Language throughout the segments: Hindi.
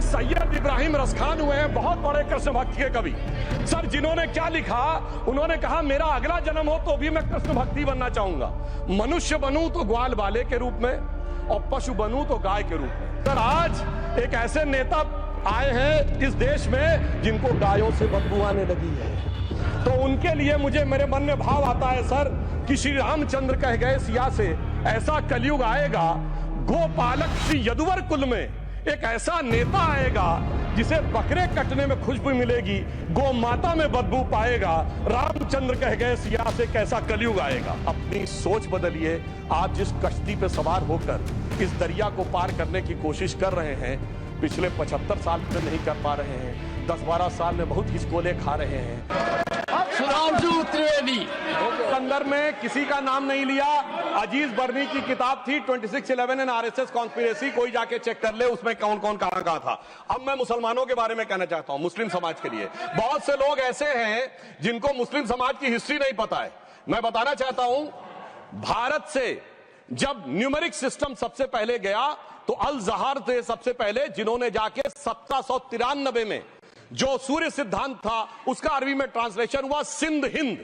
सैयद इब्राहिम रसखान हुए हैं बहुत बड़े कृष्ण भक्ति के कवि। सर जिन्होंने क्या लिखा, उन्होंने कहा मेरा अगला जन्म हो तो भी मैं कृष्ण भक्ति बनना चाहूंगा, मनुष्य बनूं तो ग्वाल बाले के रूप में और पशु बनूं तो गाय के रूप में। सर आज एक ऐसे नेता आए हैं इस देश में जिनको गायों से बदबू आने लगी है, तो उनके लिए मुझे मेरे मन में भाव आता है सर कि श्री रामचंद्र कह गए सिया से ऐसा कलयुग आएगा, गोपालक श्री यदुवर कुल में एक ऐसा नेता आएगा जिसे बकरे कटने में खुशबू मिलेगी, गौ माता में बदबू पाएगा। रामचंद्र कह गए सिया से कैसा कलयुग आएगा। अपनी सोच बदलिए। आप जिस कश्ती पे सवार होकर इस दरिया को पार करने की कोशिश कर रहे हैं, पिछले 75 साल से नहीं कर पा रहे हैं, 10-12 साल में बहुत हिचकोले खा रहे हैं। सुधांशु त्रिवेदी संदर्भ में किसी का नाम नहीं लिया। अजीज बर्नी की किताब थी 2611 एंड आरएसएस कॉन्स्पिरेसी, कोई जाके चेक कर ले उसमें कौन कौन कहां कहां था। अब मैं मुसलमानों के बारे में कहना चाहता हूं, मुस्लिम समाज के लिए। बहुत से लोग ऐसे हैं जिनको मुस्लिम समाज की हिस्ट्री नहीं पता है। मैं बताना चाहता हूं, भारत से जब न्यूमेरिक सिस्टम सबसे पहले गया तो अल जहार थे सबसे पहले जिन्होंने जाके 1793 में जो सूर्य सिद्धांत था उसका अरबी में ट्रांसलेशन हुआ सिंध हिंद।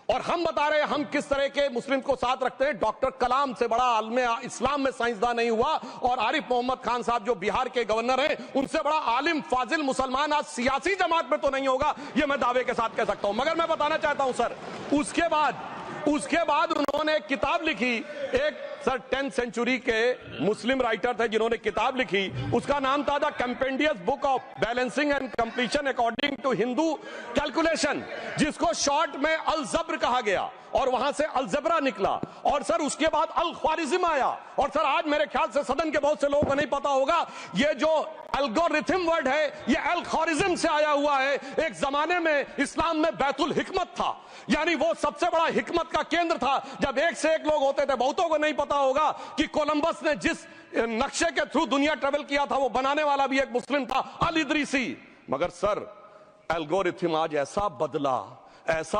और हम बता रहे हैं हम किस तरह के मुस्लिम को साथ रखते हैं। डॉक्टर कलाम से बड़ा आलिम इस्लाम में साइंसदान नहीं हुआ, और आरिफ मोहम्मद खान साहब जो बिहार के गवर्नर हैं उनसे बड़ा आलिम फाजिल मुसलमान आज सियासी जमात में तो नहीं होगा, ये मैं दावे के साथ कह सकता हूं। मगर मैं बताना चाहता हूं सर, उसके बाद उन्होंने एक किताब लिखी, एक सर 10th सेंचुरी के मुस्लिम राइटर थे जिन्होंने किताब लिखी, उसका नाम था the compendious book of balancing and completion according to Hindu calculation, जिसको शॉर्ट में अल जब्र कहा गया, और वहां से अलजबरा निकला। और सर उसके बाद अल ख्वारिज्म आया। और सर आज मेरे ख्याल से सदन के बहुत से लोगों को नहीं पता होगा, ये जो एल्गोरिथम वर्ड है ये अल ख्वारिज्म से आया हुआ है। एक जमाने में इस्लाम में बैतुल हिकमत था, यानी वो सबसे बड़ा हिकमत का केंद्र था, जब एक से एक लोग होते थे। बहुतों को नहीं पता होगा कि कोलंबस ने जिस नक्शे के थ्रू दुनिया ट्रेवल किया था वो बनाने वाला भी एक मुस्लिम था, अल इदरीसी। मगर सर एल्गोरिथम आज ऐसा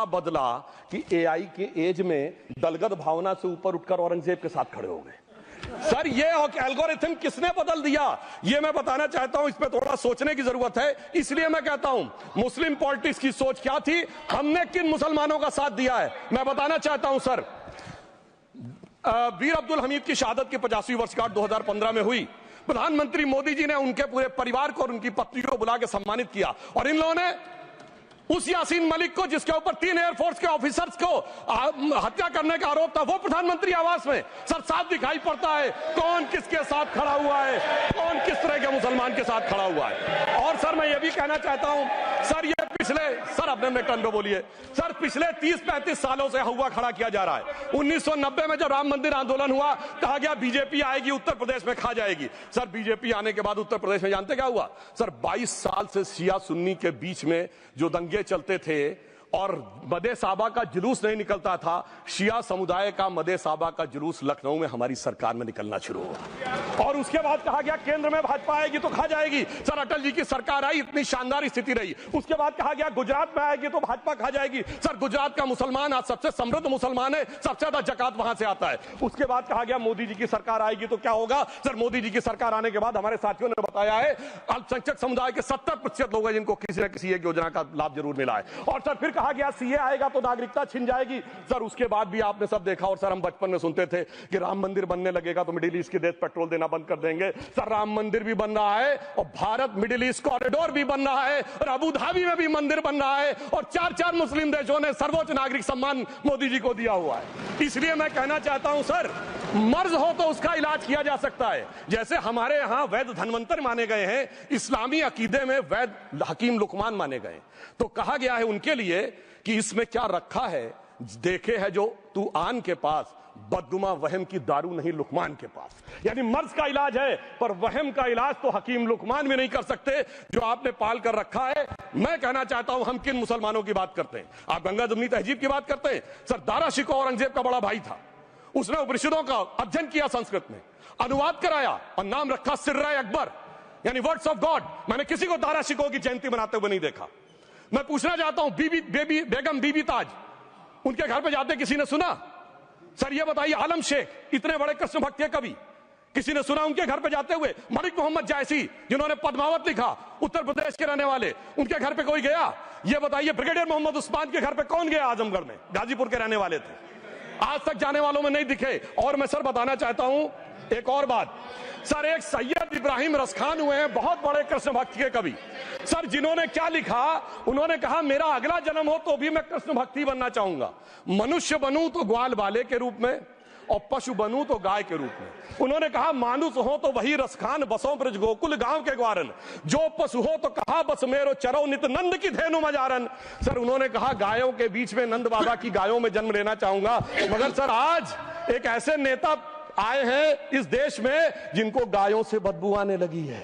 बदला कि एआई के एज में दलगत भावना से ऊपर उठकर औरंगजेब के साथ खड़े हो गए। सर ये एल्गोरिथम किसने बदल दिया, ये मैं बताना चाहता हूं। इस पे थोड़ा सोचने की जरूरत है। इसलिए मैं कहता हूं मुस्लिम पॉलिटिक्स की सोच क्या थी, हमने किन मुसलमानों का साथ दिया है, मैं बताना चाहता हूं सर। वीर अब्दुल हमीद की शहादत की 50वीं वर्षगांठ 2015 में हुई। प्रधानमंत्री मोदी जी ने उनके पूरे परिवार को और उनकी पत्नी को बुला के सम्मानित किया, और इन लोगों ने उस यासीन मलिक को जिसके ऊपर 3 एयरफोर्स के ऑफिसर्स को हत्या करने का आरोप था, वो प्रधानमंत्री आवास में सर साफ दिखाई पड़ता है कौन किसके साथ खड़ा हुआ है, कौन किस तरह के मुसलमान के साथ खड़ा हुआ है। और सर मैं ये भी कहना चाहता हूं सर, ये पिछले सर अपने में टन बोलिए सर, पिछले 30-35 सालों से हुआ खड़ा किया जा रहा है। 1990 में जब राम मंदिर आंदोलन हुआ, कहा गया बीजेपी आएगी उत्तर प्रदेश में खा जाएगी। सर बीजेपी आने के बाद उत्तर प्रदेश में जानते क्या हुआ सर, 22 साल से शिया सुन्नी के बीच में जो दंगे चलते थे और मदे साबा का जुलूस नहीं निकलता था, शिया समुदाय का मदे साबा का जुलूस लखनऊ में हमारी सरकार में निकलना शुरू हुआ। और उसके बाद कहा गया केंद्र में भाजपा आएगी तो खा जाएगी। सर अटल जी की सरकार आई, इतनी शानदार स्थिति रही। उसके बाद कहा गया गुजरात में आएगी तो भाजपा खा जाएगी। सर गुजरात का मुसलमान आज सबसे समृद्ध मुसलमान है, सबसे ज्यादा जकात वहां से आता है। उसके बाद कहा गया मोदी जी की सरकार आएगी तो क्या होगा। सर मोदी जी की सरकार आने के बाद हमारे साथियों ने बताया है अल्पसंख्यक समुदाय के 70% लोग हैं जिनको किसी न किसी एक योजना का लाभ जरूर मिला है। और सर फिर कहा गया सीए आएगा तो नागरिकता छिन जाएगी। सर उसके बाद भी आपने सब देखा, और सर हम बचपन में सुनते थे कि राम मंदिर बनने लगेगा तो मिडिल ईस्ट के देश पेट्रोल देना बंद कर देंगे। सर राम मंदिर भी बन रहा है, और भारत मिडिल ईस्ट कॉरिडोर भी बन रहा है, और अबू धाबी में भी मंदिर बन रहा है, और 4 मुस्लिम देशों ने सर्वोच्च नागरिक सम्मान मोदी जी को दिया हुआ है। इसलिए मैं कहना चाहता हूं सर, मर्ज हो तो उसका इलाज किया जा सकता है। जैसे हमारे यहां वैद धनवंतर माने गए हैं, इस्लामी अकीदे में वैद हकीम लुकमान माने गए, तो कहा गया है उनके लिए कि इसमें क्या रखा है, देखे है जो तू आन के पास, बदगुमा वहम की दारू नहीं लुकमान के पास। यानी मर्ज का इलाज है, पर वहम का इलाज तो हकीम लुकमान भी नहीं कर सकते जो आपने पाल कर रखा है। मैं कहना चाहता हूं हम किन मुसलमानों की बात करते हैं। आप गंगा जमुनी तहजीब की बात करते हैं। सर दारा शिकोह औरंगजेब का बड़ा भाई था, उसने उपनिषदों का अध्ययन किया, संस्कृत में अनुवाद कराया और नाम रखा सिर्रा अकबर, यानी वर्ड्स ऑफ गॉड। मैंने किसी को दारा शिकोह की जयंती मनाते हुए नहीं देखा। मैं पूछना चाहता हूं बेगम बीबी ताज, उनके घर पे जाते किसी ने सुना? सर ये बताइए, आलम शेख इतने बड़े कृष्ण भक्त के कवि, किसी ने सुना उनके घर पे जाते हुए? मलिक मोहम्मद जायसी जिन्होंने पद्मावत लिखा, उत्तर प्रदेश के रहने वाले, उनके घर पे कोई गया? ये बताइए। ब्रिगेडियर मोहम्मद उस्मान के घर पे कौन गया? आजमगढ़ में, गाजीपुर के रहने वाले थे, आज तक जाने वालों में नहीं दिखे। और मैं सर बताना चाहता हूं एक और बात। सर, एक सैयद इब्राहिम रसखान हुए हैं, बहुत बड़े कृष्ण भक्त के कवि। सर, जिन्होंने क्या लिखा? उन्होंने कहा मेरा अगला जन्म हो तो भी मैं कृष्ण भक्ति बनना चाहूंगा। मनुष्य बनूं तो ग्वाल बाले के रूप में, और पशु बनूं तो गाय के रूप में। उन्होंने कहा मानुष हो तो वही रसखान, बसों ब्रज गोकुल गांव के ग्वारन। जो पशु हो तो कहा बस मेरो चरो नित नंद की धेनु मजारन। सर, उन्होंने कहा गायों के बीच में नंद बाबा की गायों में जन्म लेना चाहूंगा। मगर सर, आज एक ऐसे नेता आए हैं इस देश में जिनको गायों से बदबू आने लगी है,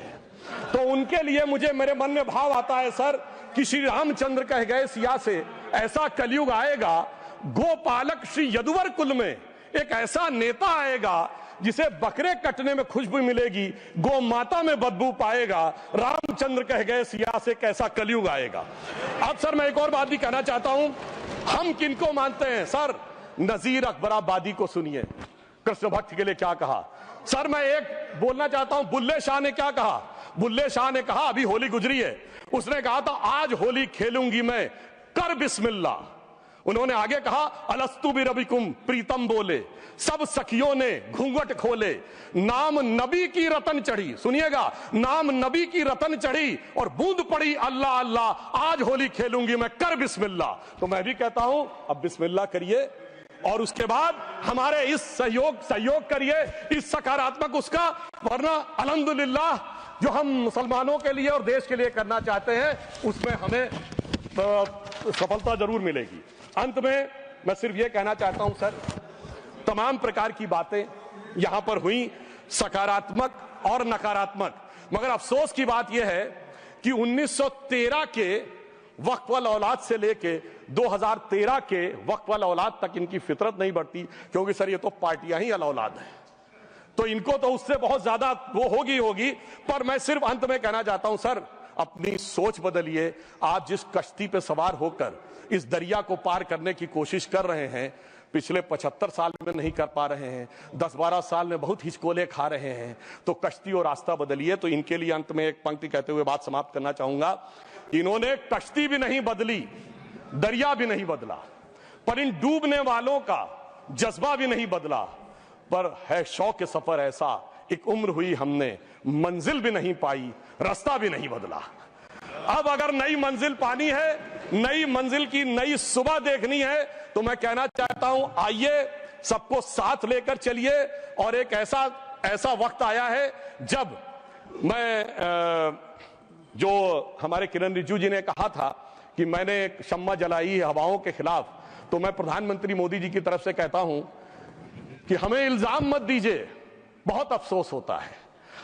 तो उनके लिए मुझे मेरे मन में भाव आता है सर कि श्री रामचंद्र कह गए सिया से, ऐसा कलयुग आएगा, गोपालक श्री यदुवर कुल में एक ऐसा नेता आएगा जिसे बकरे कटने में खुशबू मिलेगी, गौ माता में बदबू पाएगा। रामचंद्र कह गए सिया से, कैसा कलयुग आएगा। अब सर, मैं एक और बात भी कहना चाहता हूं। हम किनको मानते हैं? सर, नजीर अकबराबादी को सुनिए, कृष्ण भक्त के लिए क्या कहा। सर, मैं एक बोलना चाहता हूं, बुल्ले शाह ने क्या कहा? बुल्ले शाह ने कहा, अभी होली गुजरी है, उसने कहा था आज होली खेलूंगी मैं, कर बिस्मिल्लाह। उन्होंने आगे कहा अलस्तु बिरबिकुम प्रीतम बोले, सब सखियों ने घूंघट खोले, नाम नबी की रतन चढ़ी, सुनिएगा, नाम नबी की रतन चढ़ी और बूंद पड़ी अल्लाह अल्लाह, आज होली खेलूंगी मैं, कर बिस्मिल्लाह। तो मैं भी कहता हूं अब बिस्मिल्लाह करिए और उसके बाद हमारे इस सहयोग करिए, इस सकारात्मक उसका, वरना अल्हम्दुलिल्लाह जो हम मुसलमानों के लिए और देश के लिए करना चाहते हैं उसमें हमें सफलता जरूर मिलेगी। अंत में मैं सिर्फ ये कहना चाहता हूं सर, तमाम प्रकार की बातें यहां पर हुई, सकारात्मक और नकारात्मक, मगर अफसोस की बात यह है कि 1913 के वक्फ वाल औलाद से लेके 2013 के वक्फ वाल औलाद तक इनकी फितरत नहीं बढ़ती, क्योंकि सर ये तो पार्टियां ही अल औलाद है, तो इनको तो उससे बहुत ज्यादा वो होगी। पर मैं सिर्फ अंत में कहना चाहता हूं सर, अपनी सोच बदलिए। आप जिस कश्ती पे सवार होकर इस दरिया को पार करने की कोशिश कर रहे हैं, पिछले 75 साल में नहीं कर पा रहे हैं, 10-12 साल में बहुत हिचकोले खा रहे हैं, तो कश्ती और रास्ता बदलिए। तो इनके लिए अंत में एक पंक्ति कहते हुए बात समाप्त करना चाहूंगा। इन्होंने कश्ती भी नहीं बदली, दरिया भी नहीं बदला, पर इन डूबने वालों का जज्बा भी नहीं बदला, पर है शौक सफर ऐसा, एक उम्र हुई हमने, मंजिल भी नहीं पाई, रास्ता भी नहीं बदला। अब अगर नई मंजिल पानी है, नई मंजिल की नई सुबह देखनी है, तो मैं कहना चाहता हूं आइए सबको साथ लेकर चलिए। और एक ऐसा वक्त आया है जब मैं जो हमारे किरण रिजिजू जी ने कहा था कि मैंने एक शम्मा जलाई हवाओं के खिलाफ, तो मैं प्रधानमंत्री मोदी जी की तरफ से कहता हूं कि हमें इल्जाम मत दीजिए, बहुत अफसोस होता है,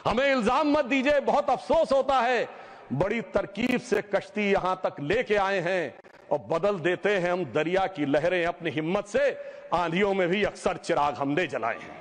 हमें इल्जाम मत दीजिए, बहुत अफसोस होता है। बड़ी तरकीब से कश्ती यहां तक लेके आए हैं और बदल देते हैं हम दरिया की लहरें अपनी हिम्मत से, आंधियों में भी अक्सर चिराग हमने जलाए हैं।